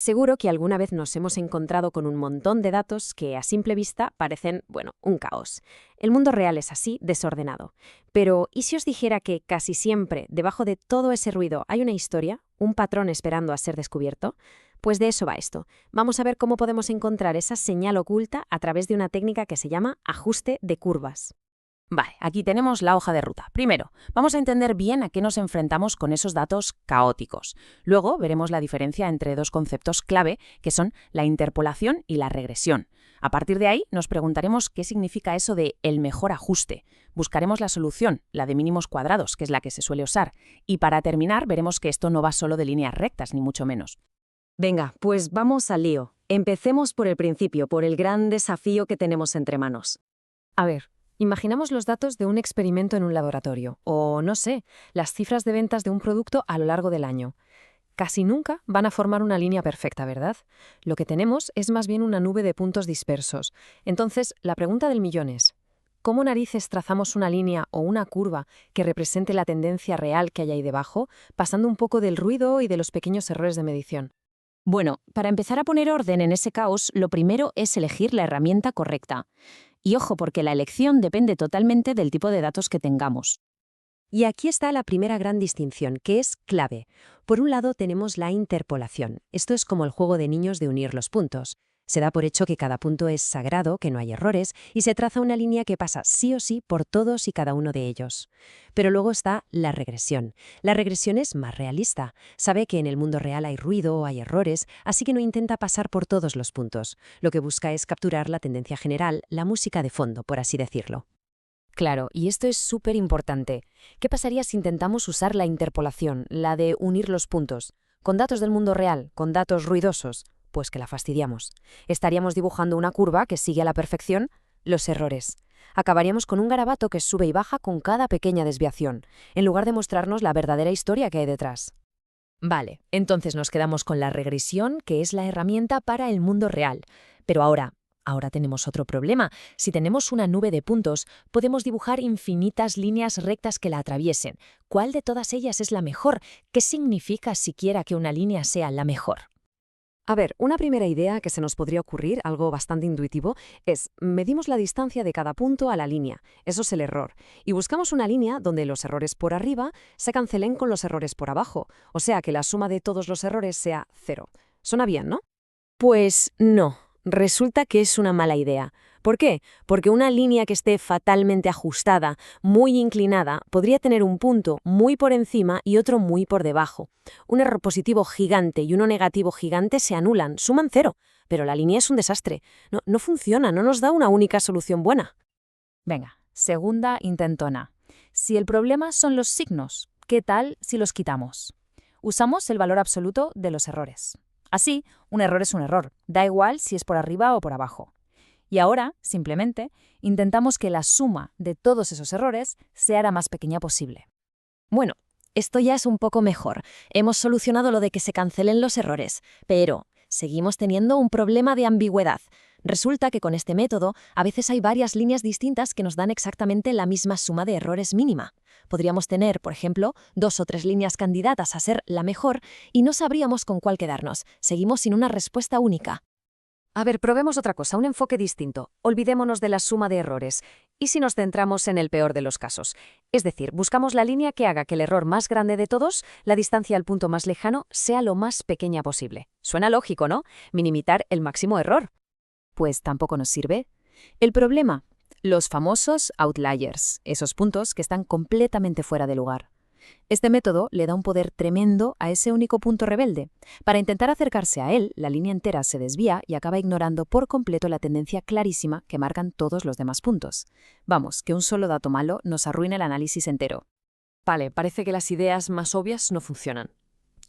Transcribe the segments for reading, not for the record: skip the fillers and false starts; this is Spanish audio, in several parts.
Seguro que alguna vez nos hemos encontrado con un montón de datos que a simple vista parecen, bueno, un caos. El mundo real es así, desordenado. Pero, ¿y si os dijera que casi siempre, debajo de todo ese ruido, hay una historia, un patrón esperando a ser descubierto? Pues de eso va esto. Vamos a ver cómo podemos encontrar esa señal oculta a través de una técnica que se llama ajuste de curvas. Vale, aquí tenemos la hoja de ruta. Primero, vamos a entender bien a qué nos enfrentamos con esos datos caóticos. Luego veremos la diferencia entre dos conceptos clave, que son la interpolación y la regresión. A partir de ahí, nos preguntaremos qué significa eso de el mejor ajuste. Buscaremos la solución, la de mínimos cuadrados, que es la que se suele usar. Y para terminar, veremos que esto no va solo de líneas rectas, ni mucho menos. Venga, pues vamos al lío. Empecemos por el principio, por el gran desafío que tenemos entre manos. A ver, imaginamos los datos de un experimento en un laboratorio, o no sé, las cifras de ventas de un producto a lo largo del año. Casi nunca van a formar una línea perfecta, ¿verdad? Lo que tenemos es más bien una nube de puntos dispersos. Entonces, la pregunta del millón es, ¿cómo narices trazamos una línea o una curva que represente la tendencia real que hay ahí debajo, pasando un poco del ruido y de los pequeños errores de medición? Bueno, para empezar a poner orden en ese caos, lo primero es elegir la herramienta correcta. Y ojo, porque la elección depende totalmente del tipo de datos que tengamos. Y aquí está la primera gran distinción, que es clave. Por un lado tenemos la interpolación. Esto es como el juego de niños de unir los puntos. Se da por hecho que cada punto es sagrado, que no hay errores, y se traza una línea que pasa sí o sí por todos y cada uno de ellos. Pero luego está la regresión. La regresión es más realista. Sabe que en el mundo real hay ruido, hay errores, así que no intenta pasar por todos los puntos. Lo que busca es capturar la tendencia general, la música de fondo, por así decirlo. Claro, y esto es súper importante. ¿Qué pasaría si intentamos usar la interpolación, la de unir los puntos, con datos del mundo real, con datos ruidosos? Pues que la fastidiamos. Estaríamos dibujando una curva que sigue a la perfección los errores. Acabaríamos con un garabato que sube y baja con cada pequeña desviación, en lugar de mostrarnos la verdadera historia que hay detrás. Vale, entonces nos quedamos con la regresión, que es la herramienta para el mundo real. Pero ahora tenemos otro problema. Si tenemos una nube de puntos, podemos dibujar infinitas líneas rectas que la atraviesen. ¿Cuál de todas ellas es la mejor? ¿Qué significa siquiera que una línea sea la mejor? A ver, una primera idea que se nos podría ocurrir, algo bastante intuitivo, es medimos la distancia de cada punto a la línea, eso es el error, y buscamos una línea donde los errores por arriba se cancelen con los errores por abajo, o sea que la suma de todos los errores sea cero. Suena bien, ¿no? Pues no, resulta que es una mala idea. ¿Por qué? Porque una línea que esté fatalmente ajustada, muy inclinada, podría tener un punto muy por encima y otro muy por debajo. Un error positivo gigante y uno negativo gigante se anulan, suman cero, pero la línea es un desastre. No funciona, no nos da una única solución buena. Venga, segunda intentona. Si el problema son los signos, ¿qué tal si los quitamos? Usamos el valor absoluto de los errores. Así, un error es un error, da igual si es por arriba o por abajo. Y ahora, simplemente, intentamos que la suma de todos esos errores sea la más pequeña posible. Bueno, esto ya es un poco mejor. Hemos solucionado lo de que se cancelen los errores, pero seguimos teniendo un problema de ambigüedad. Resulta que con este método a veces hay varias líneas distintas que nos dan exactamente la misma suma de errores mínima. Podríamos tener, por ejemplo, 2 o 3 líneas candidatas a ser la mejor y no sabríamos con cuál quedarnos. Seguimos sin una respuesta única. A ver, probemos otra cosa, un enfoque distinto. Olvidémonos de la suma de errores. ¿Y si nos centramos en el peor de los casos? Es decir, buscamos la línea que haga que el error más grande de todos, la distancia al punto más lejano, sea lo más pequeña posible. Suena lógico, ¿no? Minimizar el máximo error. Pues tampoco nos sirve. El problema, los famosos outliers, esos puntos que están completamente fuera de lugar. Este método le da un poder tremendo a ese único punto rebelde. Para intentar acercarse a él, la línea entera se desvía y acaba ignorando por completo la tendencia clarísima que marcan todos los demás puntos. Vamos, que un solo dato malo nos arruina el análisis entero. Vale, parece que las ideas más obvias no funcionan.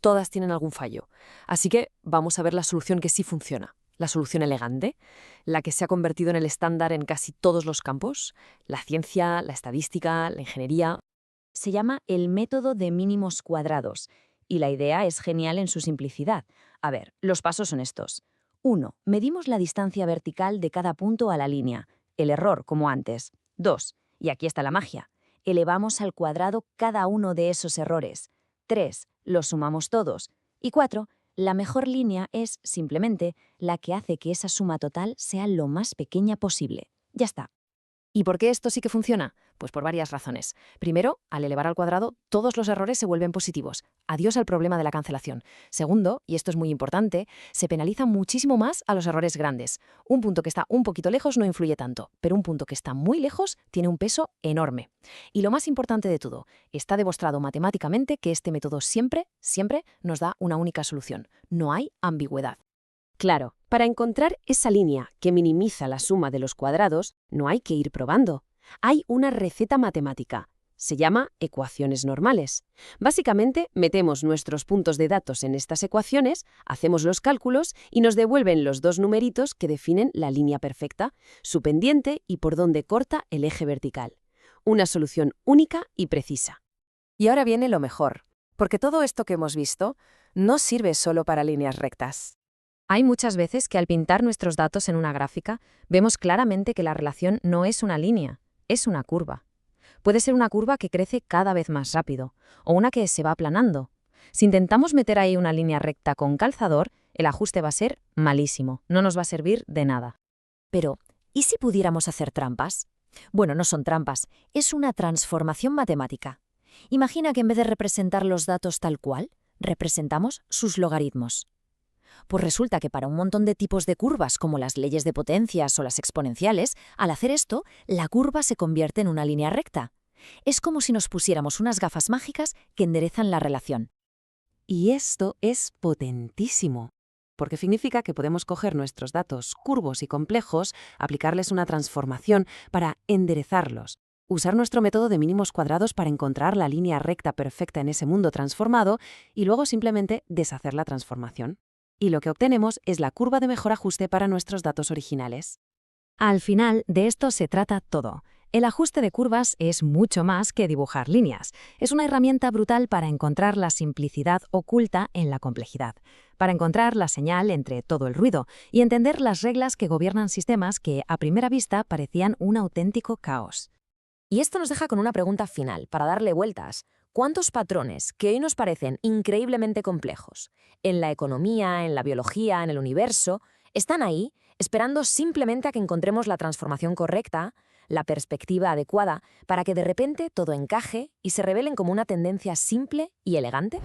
Todas tienen algún fallo. Así que vamos a ver la solución que sí funciona. La solución elegante, la que se ha convertido en el estándar en casi todos los campos, la ciencia, la estadística, la ingeniería. Se llama el método de mínimos cuadrados, y la idea es genial en su simplicidad. A ver, los pasos son estos. 1. Medimos la distancia vertical de cada punto a la línea, el error como antes. 2. Y aquí está la magia. Elevamos al cuadrado cada uno de esos errores. 3. Los sumamos todos. Y 4. La mejor línea es, simplemente, la que hace que esa suma total sea lo más pequeña posible. Ya está. ¿Y por qué esto sí que funciona? Pues por varias razones. Primero, al elevar al cuadrado, todos los errores se vuelven positivos. Adiós al problema de la cancelación. Segundo, y esto es muy importante, se penaliza muchísimo más a los errores grandes. Un punto que está un poquito lejos no influye tanto, pero un punto que está muy lejos tiene un peso enorme. Y lo más importante de todo, está demostrado matemáticamente que este método siempre nos da una única solución. No hay ambigüedad. Claro, para encontrar esa línea que minimiza la suma de los cuadrados, no hay que ir probando. Hay una receta matemática. Se llama ecuaciones normales. Básicamente, metemos nuestros puntos de datos en estas ecuaciones, hacemos los cálculos y nos devuelven los dos numeritos que definen la línea perfecta, su pendiente y por donde corta el eje vertical. Una solución única y precisa. Y ahora viene lo mejor, porque todo esto que hemos visto no sirve solo para líneas rectas. Hay muchas veces que al pintar nuestros datos en una gráfica, vemos claramente que la relación no es una línea, es una curva. Puede ser una curva que crece cada vez más rápido, o una que se va aplanando. Si intentamos meter ahí una línea recta con calzador, el ajuste va a ser malísimo, no nos va a servir de nada. Pero, ¿y si pudiéramos hacer trampas? Bueno, no son trampas, es una transformación matemática. Imagina que en vez de representar los datos tal cual, representamos sus logaritmos. Pues resulta que para un montón de tipos de curvas, como las leyes de potencias o las exponenciales, al hacer esto, la curva se convierte en una línea recta. Es como si nos pusiéramos unas gafas mágicas que enderezan la relación. Y esto es potentísimo, porque significa que podemos coger nuestros datos curvos y complejos, aplicarles una transformación para enderezarlos, usar nuestro método de mínimos cuadrados para encontrar la línea recta perfecta en ese mundo transformado y luego simplemente deshacer la transformación. Y lo que obtenemos es la curva de mejor ajuste para nuestros datos originales. Al final, de esto se trata todo. El ajuste de curvas es mucho más que dibujar líneas. Es una herramienta brutal para encontrar la simplicidad oculta en la complejidad, para encontrar la señal entre todo el ruido y entender las reglas que gobiernan sistemas que, a primera vista, parecían un auténtico caos. Y esto nos deja con una pregunta final, para darle vueltas. ¿Cuántos patrones que hoy nos parecen increíblemente complejos, en la economía, en la biología, en el universo, están ahí, esperando simplemente a que encontremos la transformación correcta, la perspectiva adecuada, para que de repente todo encaje y se revelen como una tendencia simple y elegante?